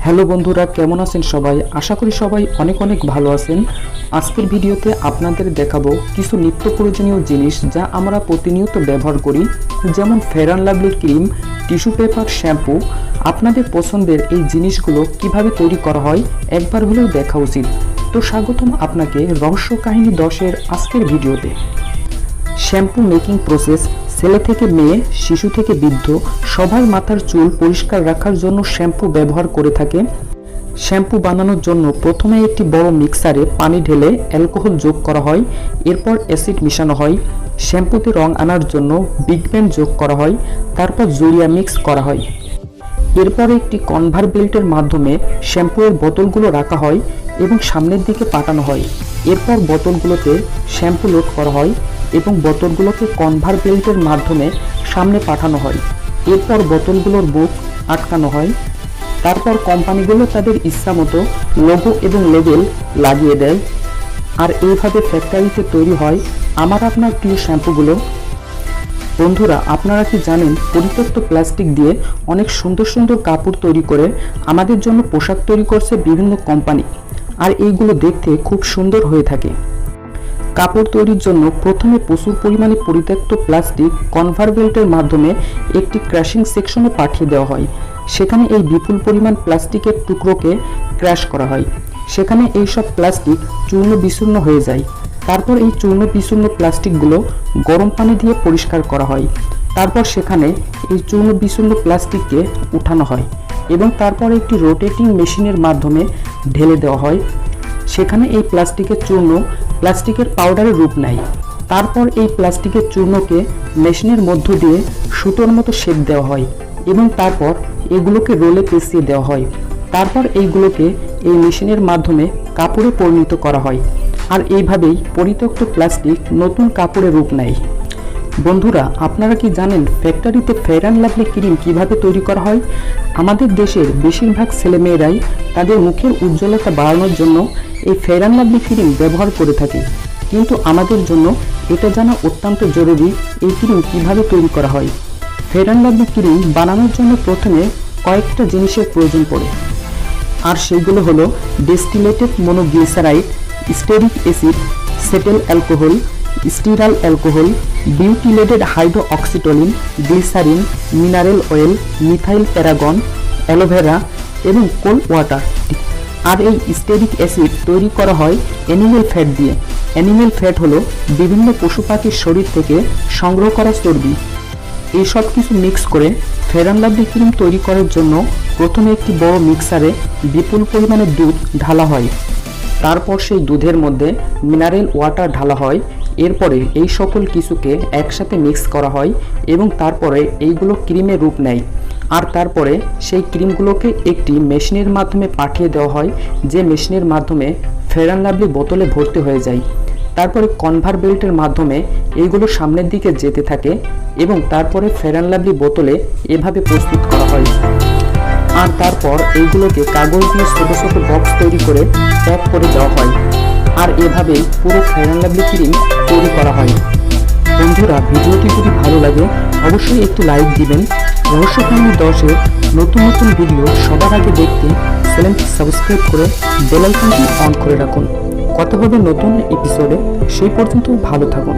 Hello বন্ধুরা, কেমন আছেন সবাই? আশা করি সবাই অনেক অনেক ভালো আছেন। আজকের ভিডিওতে আপনাদের দেখাবো কিছু নিত্য প্রয়োজনীয় জিনিস যা আমরা প্রতিনিয়ত ব্যবহার করি, যেমন fair and lovely cream, tissue paper, shampoo. আপনাদের পছন্দের এই জিনিসগুলো কিভাবে তৈরি করা হয় একবার হলেও দেখা উচিত। তো স্বাগতম আপনাকে রহস্য কাহিনী 10-এর আজকের ভিডিওতে। Shampoo making process. ছেলে থেকে মেয়ে, শিশু থেকে বৃদ্ধ সবাই মাথার চুল পরিষ্কার রাখার জন্য শ্যাম্পু ব্যবহার করে থাকে। শ্যাম্পু বানানোর জন্য প্রথমে একটি বড় মিক্সারে পানি ঢেলে অ্যালকোহল যোগ করা হয়, এরপর অ্যাসিড মিশানো হয়। শ্যাম্পুতে রং আনার জন্য বিগ ব্যান যোগ করা হয়, তারপর জুরিয়া মিক্স করা হয়। এরপর একটি কনভার বেল্টের মাধ্যমে শ্যাম্পুয়ের বোতলগুলো রাখা হয় এবং সামনের দিকে পাঠানো হয়। এরপর বোতলগুলোতে শ্যাম্পু লোড করা হয় এবং বোতলগুলোকে কনভার বেল্টের মাধ্যমে সামনে পাঠানো হয়। এরপর বোতলগুলোর মুখ আটকানো হয়। তারপর কোম্পানিগুলো তাদের ইচ্ছামতো লোগো এবং লেবেল লাগিয়ে দেয়। আর এইভাবে ফ্যাক্টরিতে তৈরি হয় আমার আপনার প্রিয় শ্যাম্পুগুলো। বন্ধুরা, আপনারা কি জানেন পরিত্যক্ত প্লাস্টিক দিয়ে অনেক সুন্দর সুন্দর কাপড় তৈরি করে আমাদের জন্য পোশাক তৈরি করছে বিভিন্ন কোম্পানি, আর এইগুলো দেখতে খুব সুন্দর হয়ে থাকে। কাপড় তৈরির জন্য প্রথমে প্রচুর পরিমাণে পরিত্যক্ত প্লাস্টিক কনভার বেল্টের মাধ্যমে একটি ক্র্যাশিং সেকশনে পাঠিয়ে দেওয়া হয়। সেখানে এই বিপুল পরিমাণ প্লাস্টিকের টুকরোকে ক্র্যাশ করা হয়। সেখানে এই সব প্লাস্টিক চূর্ণ বিচূর্ণ হয়ে যায়। তারপর এই চূর্ণ বিচূর্ণ প্লাস্টিকগুলো গরম পানি দিয়ে পরিষ্কার করা হয়। তারপর সেখানে এই চূর্ণ বিচূর্ণ প্লাস্টিককে উঠানো হয় এবং তারপর একটি রোটেটিং মেশিনের মাধ্যমে ঢেলে দেওয়া হয়। সেখানে এই প্লাস্টিকের চূর্ণ প্লাস্টিকের পাউডারের রূপ নেয়। তারপর এই প্লাস্টিকের চূর্ণকে মেশিনের মধ্য দিয়ে সুতোর মতো শেপ দেওয়া হয় এবং তারপর এগুলোকে রোলে পেঁচিয়ে দেওয়া হয়। তারপর এইগুলোকে এই মেশিনের মাধ্যমে কাপড়ে পরিণত করা হয়, আর এইভাবেই পরিত্যক্ত প্লাস্টিক নতুন কাপড়ের রূপ নেয়। বন্ধুরা, আপনারা কি জানেন ফ্যাক্টরিতে ফেয়ার অ্যান্ড লাভলি ক্রিম কিভাবে তৈরি করা হয়? আমাদের দেশের বেশিরভাগ ছেলেমেয়েরাই তাদের মুখের উজ্জ্বলতা বাড়ানোর জন্য এই ফেয়ার অ্যান্ড লাভলি ক্রিম ব্যবহার করে থাকে, কিন্তু আমাদের জন্য এটা জানা অত্যন্ত জরুরি এই ক্রিম কিভাবে তৈরি করা হয়। ফেয়ার অ্যান্ড লাভলি ক্রিম বানানোর জন্য প্রথমে কয়েকটা জিনিসের প্রয়োজন পড়ে, আর সেগুলো হলো distilled monoglyceride, stearic acid, cetyl alcohol, stearyl alcohol, butylated hydroxytoluene, glycerin, mineral oil, methyl paraben, aloe এবং কোল্ড ওয়াটার। আর এই স্টেরিক অ্যাসিড তৈরি করা হয় অ্যানিমেল ফ্যাট দিয়ে। অ্যানিমেল ফ্যাট হলো বিভিন্ন পশু পাখির শরীর থেকে সংগ্রহ করা চর্বি। এই সব কিছু মিক্স করে ফেয়ার অ্যান্ড লাভলি ক্রিম তৈরি করার জন্য প্রথমে একটি বড় মিক্সারে বিপুল পরিমাণে দুধ ঢালা হয়। তারপর সেই দুধের মধ্যে মিনারেল ওয়াটার ঢালা হয়। এরপরে এই সকল কিছুকে একসাথে মিক্স করা হয় এবং তারপরে এইগুলো ক্রিমের রূপ নেয়। আর তারপরে সেই ক্রিমগুলোকে একটি মেশিনের মাধ্যমে পাঠিয়ে দেওয়া হয়, যে মেশিনের মাধ্যমে ফেয়ার অ্যান্ড লাভলি বোতলে ভর্তি হয়ে যায়। তারপরে কনভার বেল্টের মাধ্যমে এইগুলো সামনের দিকে যেতে থাকে এবং তারপরে ফেয়ার অ্যান্ড লাভলি বোতলে এভাবে প্রস্তুত করা হয়। আর তারপর এইগুলোকে কাগজ দিয়ে ছোট ছোট বক্স তৈরি করে প্যাক করে দেওয়া হয়। আর এভাবেই পুরো ফেয়ার অ্যান্ড লাভলি ক্রিম তৈরি করা হয়। বন্ধুরা, ভিডিওটি যদি ভালো লাগে অবশ্যই একটি লাইক দিবেন। রহস্য কাহিনী 10-এর নতুন নতুন ভিডিও সবার আগে দেখতে চ্যানেলটি সাবস্ক্রাইব করে বেল আইকনটি অন করে রাখুন। কথা হবে নতুন এপিসোডে। সেই পর্যন্ত ভালো থাকুন।